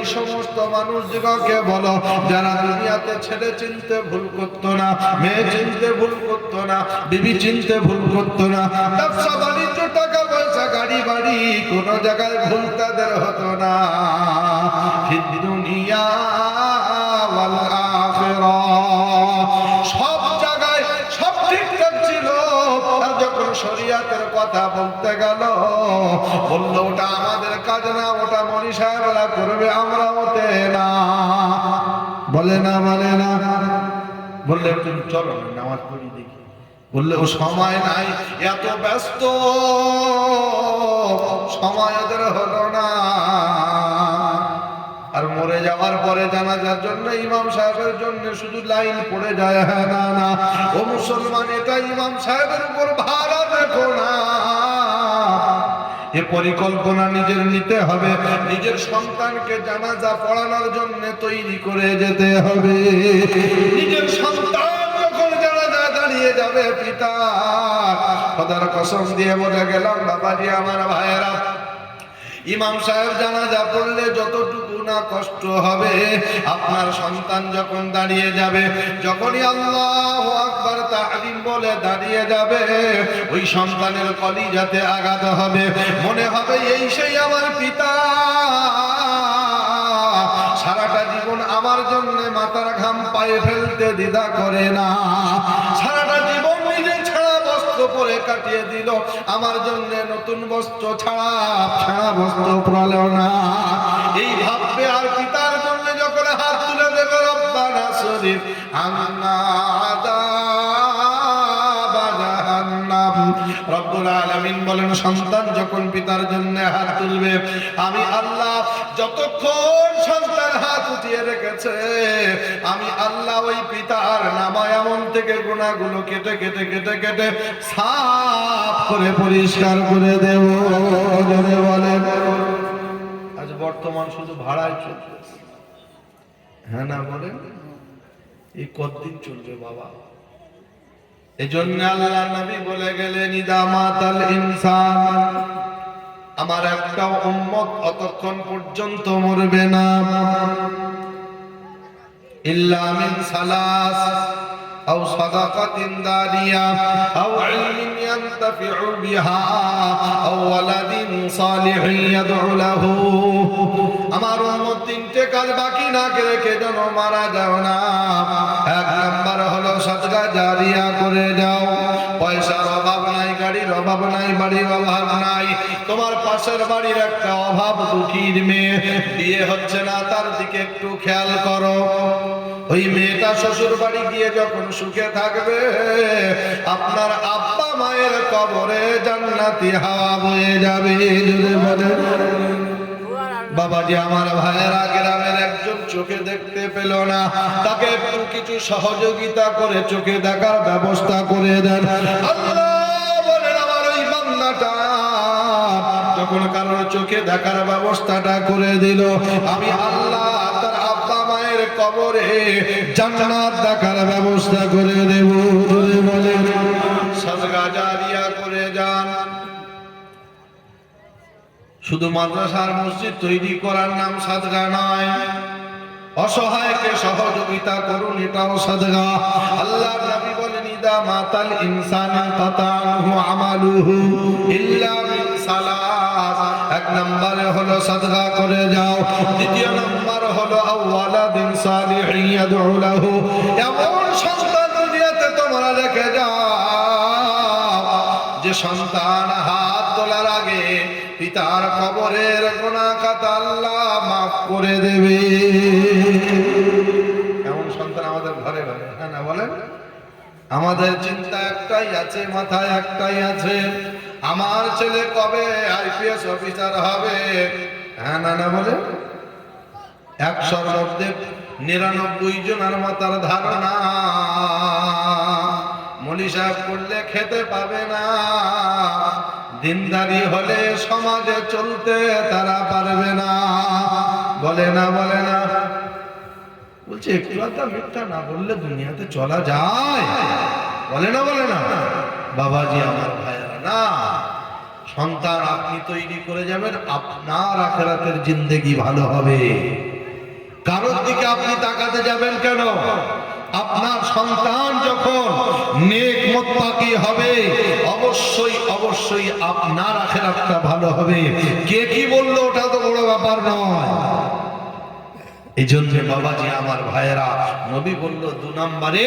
ওই সমস্ত মানুষদিগকে বলো যারা দুনিয়াতে ছেলে চিনতে ভুল করতো না, মেয়ে চিনতে ভুল করতো না, বিবি চিনতে ভুল করতো না, ব্যবসা বাণিজ্য টাকা পয়সা গাড়ি বাড়ি কোন জায়গায় ভুল তাদের হতো না। ফিদ দুনিয়া ওয়াল আখিরাহ সব জায়গায় সব ঠিকঠাক ছিল। আর যখন শরীয়তের কথা বলতে গেল বললো ওটা আমাদের কাজ না, ওটা মনি সাহেবরা করবে, আমরা ওতে না। বলে না বললে তুমি চলো নামাজ পড়ি দেখি। বললে ও সময় নাই, এত ব্যস্ত সময় ওদের হলো না। আর মরে যাওয়ার পরে জানাজার জন্য ইমাম সাহেবের জন্য শুধু লাইন পড়ে যায়। হ্যাঁ না ও মুসলমান, এটা ইমাম সাহেবের উপর ভাড়া দেখো না। এ পরিকল্পনা নিজের নিতে হবে, নিজের সন্তানকে জানাজা পড়ানোর জন্য তৈরি করে যেতে হবে। নিজের সন্তান যখন জানাজা দাঁড়িয়ে যাবে, পিতা খোদার কসম দিয়ে বলে গেলাম বাবাজি আমার ভাইয়েরা, ইমাম সাহেব জানাজা পড়লে যতটুকু না কষ্ট হবে, আপনার সন্তান যখন দাঁড়িয়ে যাবে, যখনই আল্লাহু আকবার তাহরিম বলে দাঁড়িয়ে যাবে, ওই সন্তানের কলিজাতে আঘাত হবে, মনে হবে এই সেই আমার পিতা সারাটা জীবন আমার জন্য মাথার ঘাম পায়ে ফেলতে দ্বিধা করে না, সারাটা জীবন নিজে ছাড়া বস্ত্র পরে কাটিয়ে দিল, আমার জন্য নতুন বস্ত্র ছাড়া বস্ত্র পরালো না। এই ভাববে আর পিতার জন্য যখন হাত তুলে দেবে রব্বানা শরীফ আন্না রব্বুল আলামিন বলেন সন্তান যখন পিতার জন্য হাত তুলবে, আমি আল্লাহ যতক্ষণ সন্তান হাত উঠিয়ে রেখেছে, আমি আল্লাহ ওই পিতার নামায়ামন থেকে গুনাহগুলো কেটে কেটে কেটে কেটে সাফ করে পরিষ্কার করে দেব। জোরে বলেন। আজ বর্তমান শুধু ভাড়ায় চলছে। হ্যাঁ না বলেন, এই কতদিন চলবে বাবা? এজন্য আল্লাহ নবী বলে গেলেন ইদা মাতাল ইনসান, আমার একটা উম্মত অতক্ষণ পর্যন্ত মরবে না ইল্লা মিন সালাস আও সাদাকাতিন দারিয়া আও ইলমিন ইয়ানতাফিউ বিহা আও ওয়ালাদিন সালিহিন ইয়াদউ লাহু। আমার উম্মত তিনটে কাজ বাকি না রেখে যেন মারা যাও না। এক নাম্বার হলো সাদকা জারিয়া করে যাও। পয়সার অভাব নাই, গাড়ির অভাব নাই, বাড়ির অভাব নাই, তোমার পাশের বাড়ির একটা অভাব দুঃখীর মেয়ে বিয়ে হচ্ছে না, তার দিকে একটু খেয়াল করো। ওই মেয়েটা শ্বশুর বাড়ি গিয়ে যখন সুখে থাকবে, আপনার আব্বা মায়ের কবরে জান্নাতি হাওয়া বয়ে যাবে। যদি বলে বাবাজি আমার ভাইয়েরা, গ্রামের একজন চোখে দেখতে পেল না, তাকে একটু কিছু সহযোগিতা করে চোখে দেখার ব্যবস্থা করে দেন। আল্লাহ বলেন আমার ওই বান্দাটা যখন কারোর চোখে দেখার ব্যবস্থাটা করে দিল, আমি আল্লাহ তার আব্বা মায়ের কবরে জান্নাত দেখার ব্যবস্থা করে দেব। বলেন সাদকা জারিয়া করে যান। শুধু মাদ্রাসার মসজিদ তৈরি করার নাম সাদকা নয়, অসহায়কে সহযোগিতা করুন, এটাও সাদকা। আল্লাহ নবী বলেন ইদা মাতাল ইনসান কাতাহু আমালুহু ইল্লা মিন সালাস। এক নম্বরে হলো সাদকা করে যাও, দ্বিতীয় নম্বর হলো আওয়ালাদিন সালিহিন ইয়াদউ লাহু। এমন সন্তান দুনিয়াতে তোমরা রেখে যাও যে সন্তান হাত তোলার আগে পিতার কবরের গুনাহ খাতা আল্লাহ মাফ করে দেবে। এমন সন্তান আমাদের ঘরে ঘরে। হ্যাঁ না বলেন? আমাদের চিন্তা একটাই আছে, মাথায় একটাই আছে, আমার ছেলে কবে আইপিএস অফিসার হবে। হ্যাঁ না বলে 100 মধ্যে 99 জনের মাথার ধারণা মনি সাহেব করলে খেতে পাবে না, দিনদারি হলে সমাজে চলতে তারা পারবে না। বলে না বলছে একটু কথা মিথ্যা না বললে দুনিয়াতে চলা যায়। বলে না বাবাজি আমার ভাইরা, না সন্তান আপনি তৈরি করে যাবেন, আপনার আখিরাতের জিন্দেগি ভালো হবে। কারোর দিকে আপনি তাকাতে যাবেন কেন? আপনার সন্তান যখন নেক মুত্তাকি হবে, অবশ্যই অবশ্যই আপনার আখিরাতটা ভালো হবে। কে কি বললো ওটা তো বড় ব্যাপার নয়। এই জন্য বাবাজি আমার ভাইয়েরা, নবী বলল 2 নম্বরে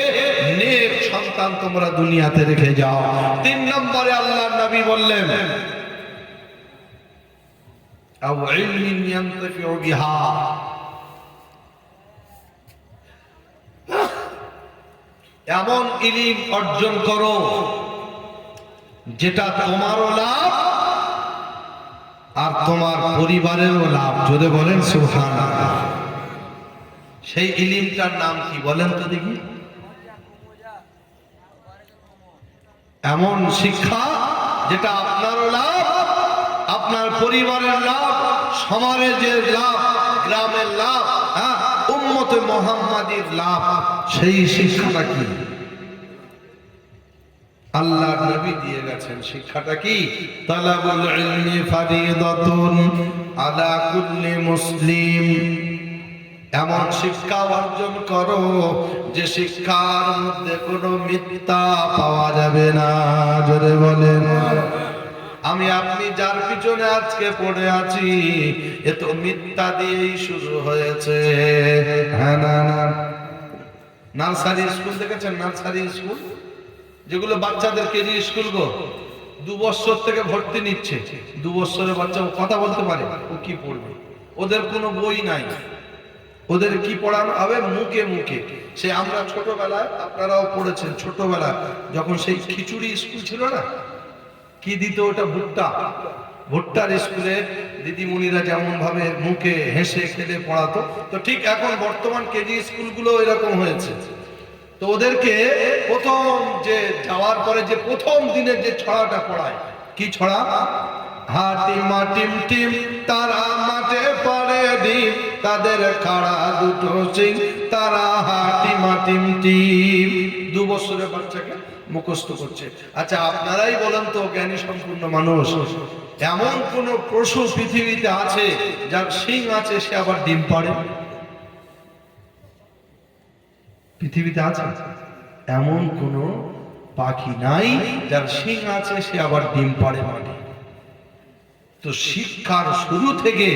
নেক সন্তান তোমরা দুনিয়াতে রেখে যাও। 3 নম্বরে আল্লাহর নবী বললেন আও ইলমিন ইয়ানতাফিউ বিহা, এমন ইলম অর্জন করো যেটা তোমারও লাভ আর তোমার পরিবারেরও লাভ। জোরে বলেন সুবহানাল্লাহ। সেই ইলমটার নাম কি বলেন তো দেখি? এমন শিক্ষা যেটা আপনারও লাভ, আপনার পরিবারের লাভ, সমাজের লাভ, গ্রামের লাভ, উম্মতে মুহাম্মাদীর লাভ। সেই শিক্ষাটা কি? আল্লাহর নবী দিয়ে গেছেন। শিক্ষাটা কি? তালাবুল ইলমি ফারিদাতুন আলা কুল্লি মুসলিম। এমন শিক্ষা অর্জন করো যে শিক্ষার মধ্যে কোনো মিথ্যা পাওয়া যাবে না। জোরে বলেন। আমি আপনি যার পিছনে আজকে পড়ে আছি, এ তো মিথ্যা দিয়েই শুরু হয়েছে। হ্যাঁ না না, নার্সারি স্কুল দেখেছেন? নার্সারি স্কুল যেগুলো বাচ্চাদের কেজি স্কুল গো, 2 বছর থেকে ভর্তি নিচ্ছে। 2 বছরের বাচ্চা কথা বলতে পারে, ও কি পড়বে? ওদের কোনো বই নাই, ওদের কি পড়ানো হবে? মুখে মুখে। সে আমরা ছোটবেলায়, আপনারাও পড়েছেন ছোটবেলায়, যখন সেই খিচুড়ি স্কুল ছিল না, কি দিত ওটা? ভুট্টা। ভুট্টার স্কুলে দিদিমণিরা যেমন ভাবে মুখে হেসে খেলে পড়াতো, তো ঠিক এখন বর্তমান কেজি স্কুলগুলো এরকম হয়েছে। তো ওদেরকে প্রথম যে যাওয়ার পরে যে প্রথম দিনের যে ছড়াটা পড়ায়, কি ছড়া? হাটিমা টিম টিম তারা মাঠে পারে ডিম, তাদের খাড়া দুটো সিং, তারা হাটিমা টিম টিম। 2 বছরের বাচ্চাকে মুখস্থ করছে। আচ্ছা আপনারাই বলেন তো, জ্ঞানী সম্পূর্ণ মানুষ, এমন কোন পশু পৃথিবীতে আছে যার সিং আছে সে আবার ডিম পাড়ে? পৃথিবীতে আছে এমন কোন পাখি নাই যার সিং আছে সে আবার ডিম পাড়ে মাঠে। তো শিক্ষার শুরু থেকে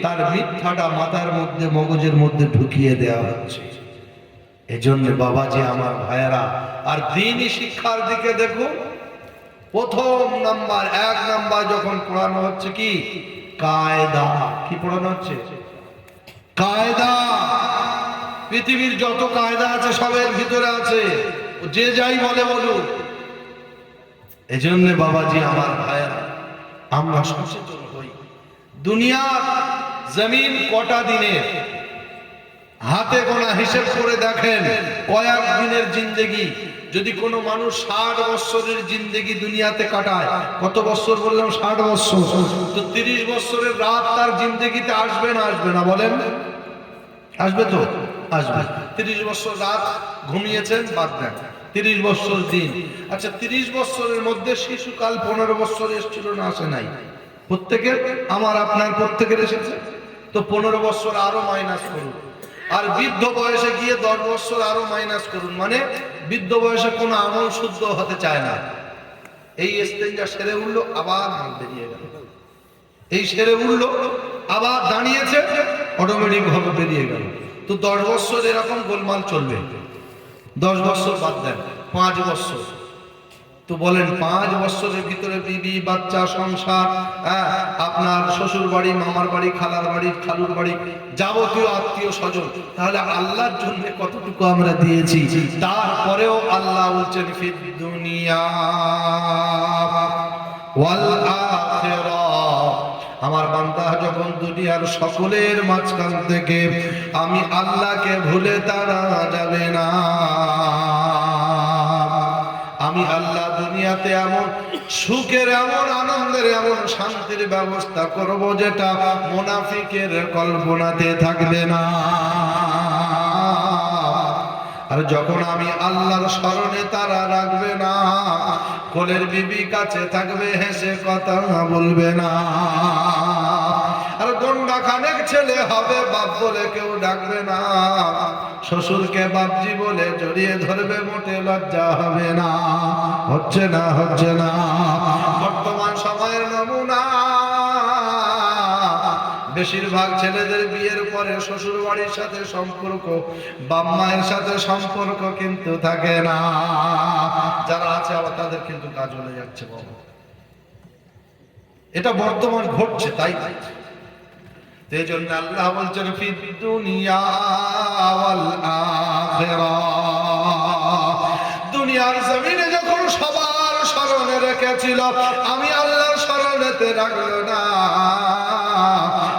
তার মিথ্যাটা মাথার মধ্যে, মগজের মধ্যে ঢুকিয়ে দেওয়া হচ্ছে। এজন্য বাবাজি আমার ভাইয়েরা, আর দ্বীনি শিক্ষার দিকে দেখো, প্রথম নাম্বার 1 নাম্বার যখন পড়ানো হচ্ছে কি? কায়দা। কি পড়ানো হচ্ছে? কায়দা। পৃথিবীর যত কায়দা আছে সবের ভিতরে আছে, যে যাই বলে বলুক। এজন্য বাবাজি আমার ভাইয়েরা, আমরা সচেতন হই। দুনিয়ার জমিন কটা দিনের? হাতে গোনা হিসেব করে দেখেন, কয়েক দিনের জিন্দেগি। যদি কোনো মানুষ 60 বছরের জিন্দেগি দুনিয়াতে কাটায়, কত বছর বললাম? 60 বছর। তো 30 বছরের রাত তার জিন্দেগিতে আসবে না? আসবে না বলেন? আসবে তো? আসবে। 30 বছর রাত ঘুমিয়েছেন, বাদ দেন। 30 বছর দিন। আচ্ছা 30 বছরের মধ্যে শিশুকাল 15 বছর এসেছিল না? আসে নাই? প্রত্যেকের, আমার আপনার প্রত্যেকের এসেছে। তো 15 বছর আরো মাইনাস করুন, আর বৃদ্ধ বয়সে গিয়ে 10 বছর আরো মাইনাস করুন। মানে বৃদ্ধ বয়সে কোনো আমল শুদ্ধ হতে চায় না। এই ইস্তেঞ্জা সেরে উঠলো, আবার মাল বেরিয়ে গেল। এই সেরে উঠলো, আবার দাঁড়িয়েছে, অটোমেটিক ভাবে বেরিয়ে গেল। তো 10 বছর এরকম গোলমাল চলবে। 10 বছর বাদ দেন, 5 বছর। তো বলেন 5 বছরের ভিতরে বিবি, বাচ্চা, সংসার, আপনার শ্বশুর বাড়ি, মামার বাড়ি, খালার বাড়ি, খালুর বাড়ি, যাবতীয় আত্মীয় স্বজন, তাহলে আল্লাহর জন্য কতটুকু আমরা দিয়েছি? তারপরেও আল্লাহ বলছেন ফিদ দুনিয়া ওয়াল আখিরাহ, আমার বান্দা যখন দুনিয়ার সকলের মাঝখান থেকে আমি আল্লাহকে ভুলে তারা যাবে না। আমি আল্লাহ দুনিয়াতে এমন সুখের, এমন আনন্দের, এমন শান্তির ব্যবস্থা করব যেটা মুনাফিকের কল্পনাতে থাকবে না। আর যখন আমি আল্লাহর স্মরণে তারা রাখবে না, কোলের বিবি কাছে থাকবে, হেসে কথা বলবে না। আর গন্ডা খানেক ছেলে হবে, বাপ বলে কেউ ডাকবে না। শ্বশুরকে বাপজি বলে জড়িয়ে ধরবে, মোটে লজ্জা হবে না। হচ্ছে না, হচ্ছে না। বর্তমান সময়ের নমুনা, বেশিরভাগ ছেলেদের বিয়ের পরে শ্বশুর বাড়ির সাথে সম্পর্ক, বাপ মায়ের সাথে সম্পর্ক কিন্তু থাকে না। যারা আছে আবার তাদের কিন্তু কাজ হয়ে যাচ্ছে বাবা। এটা বর্তমান ঘটছে, তাই এই জন্য আল্লাহ বলছেন ফিদ দুনিয়া ওয়াল আখিরাহ। দুনিয়ার জমিনে যখন সবার স্মরণে রেখেছিল, আমি আল্লাহর স্মরণেতে রাখলো না,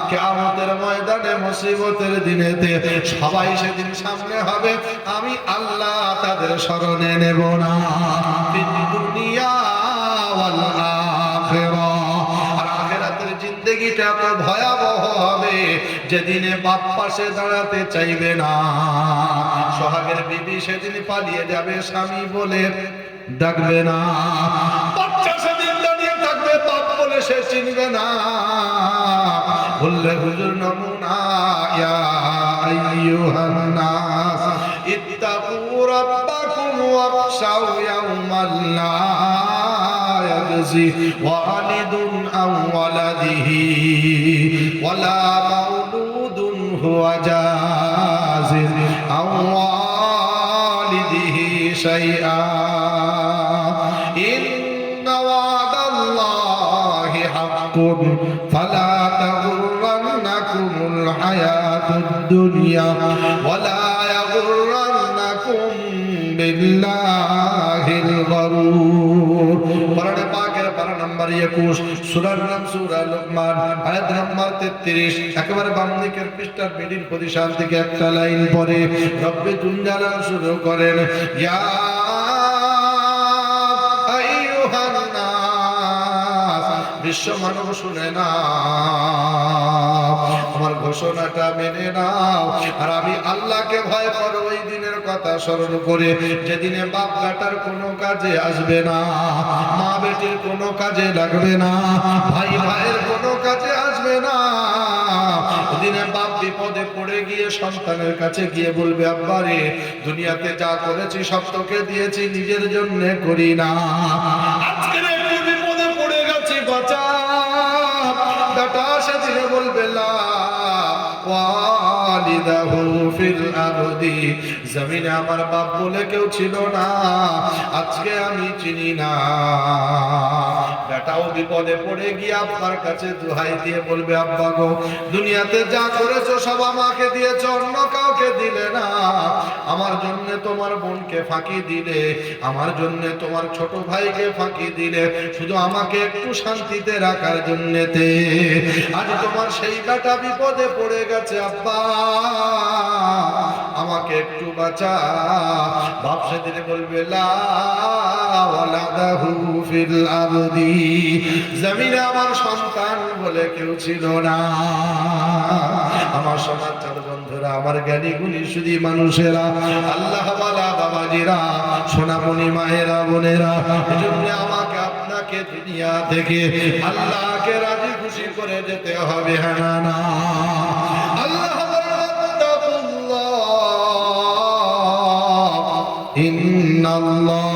কিয়ামতের ময়দানে মুসিবতের দিনেতে সবাই সেদিন সামনে হবে, আমি আল্লাহ তাদের স্মরণে নেব না। ফিদ দুনিয়া ওয়াল আখিরাহ। আর আখিরাতের জিন্দেগিটা এত ভয়াবহ হবে, যেদিনে বাপ পাশে দাঁড়াতে চাইবে না। সোহাগের বিবি সেদিন পালিয়ে যাবে, স্বামী বলে ডাকবে না। বাচ্চা সেদিন দাঁড়িয়ে থাকবে, বাপ বলে সে চিনবে না। বললে হুজুর নমুনা, ইয়া আইয়ুহান নাস ইত্তাকু রাব্বাকুম ওয়াখশাউ ইয়াওমান লা ইয়াজজি ওয়ালিদুন আন ওয়ালাদিহি ওয়ালা মাউলুদুন হুয়া জাযিন আন ওয়ালিদিহি শাইআ। ইন্না ওয়াদাল্লাহি হাক্কুন ফালা তাগুররান্নাকুমুল হায়াতুদ দুনিয়া ওয়ালা ইয়াগুররান্নাকুম বিল্লাহিল গরুর। কোরআনে পাকের পারা নাম্বার 21, সূরার নাম সূরা লুকমান, আয়াত নাম্বার 33। একেবারে বাম দিকের পৃষ্ঠার মিডিল পজিশন থেকে একটা লাইন পড়ে রব্বে তুল জালাল শুরু করেন, ইয়া আইয়ুহান নাস। বিশ্ব মানব শুনে না, আমার ঘোষণাটা মেনে নাও। আর আমি আল্লাহকে ভয় করো, ওই দিনের কথা স্মরণ করে, যেদিনে বাপ বেটার কোনো কাজে আসবে না, মা বেটির কোনো কাজে লাগবে না, ভাই ভাইয়ের কোনো কাজে আসবে না। ওদিনে বাপ বিপদে পড়ে গিয়ে সন্তানের কাছে গিয়ে বলবে, আব্বা রে, দুনিয়াতে যা করেছি সব তোকে দিয়েছি, নিজের জন্য করি না। আজকে একটু বিপদে পড়ে গেছি, বাঁচা। বেটা সেদিনে বলবে লা ওয়ালিদাহু ফিল আরদি, জমিনে আমার বাপ বলে কেউ ছিল না, আজকে আমি চিনি না। বেটাও বিপদে পড়ে গিয়ে আপনার কাছে দোহাই দিয়ে বলবে, আব্বা গো, দুনিয়াতে যা করেছো সব আমাকে দিয়েছো, অন্য কাউকে দিলে না। আমার জন্য তোমার বোনকে ফাঁকি দিলে, আমার জন্য তোমার ছোট ভাইকে ফাঁকি দিলে, শুধু আমাকে একটু শান্তিতে রাখার জন্যতে। আজ তোমার সেই বেটা বিপদে পড়ে গেছে, আব্বা আমাকে একটু বাঁচা। বাপ সেদিন বলবে লা ওয়ালাদাহু ফিল আরদি, জমিনে আমার সন্তান বলে কেউ ছিল না। আমার সমাজের বন্ধুরা, আমার জ্ঞানী গুণী শুধু মানুষেরা, আল্লাহ ওয়ালা বাবাজিরা, সোনামণি মায়েরা, বোনেরা, এজন্য আমাকে আপনাকে দুনিয়া থেকে আল্লাহকে রাজি খুশি করে যেতে হবে, হ্যাঁ না? আল্লাহ ইন্নাল্লাহ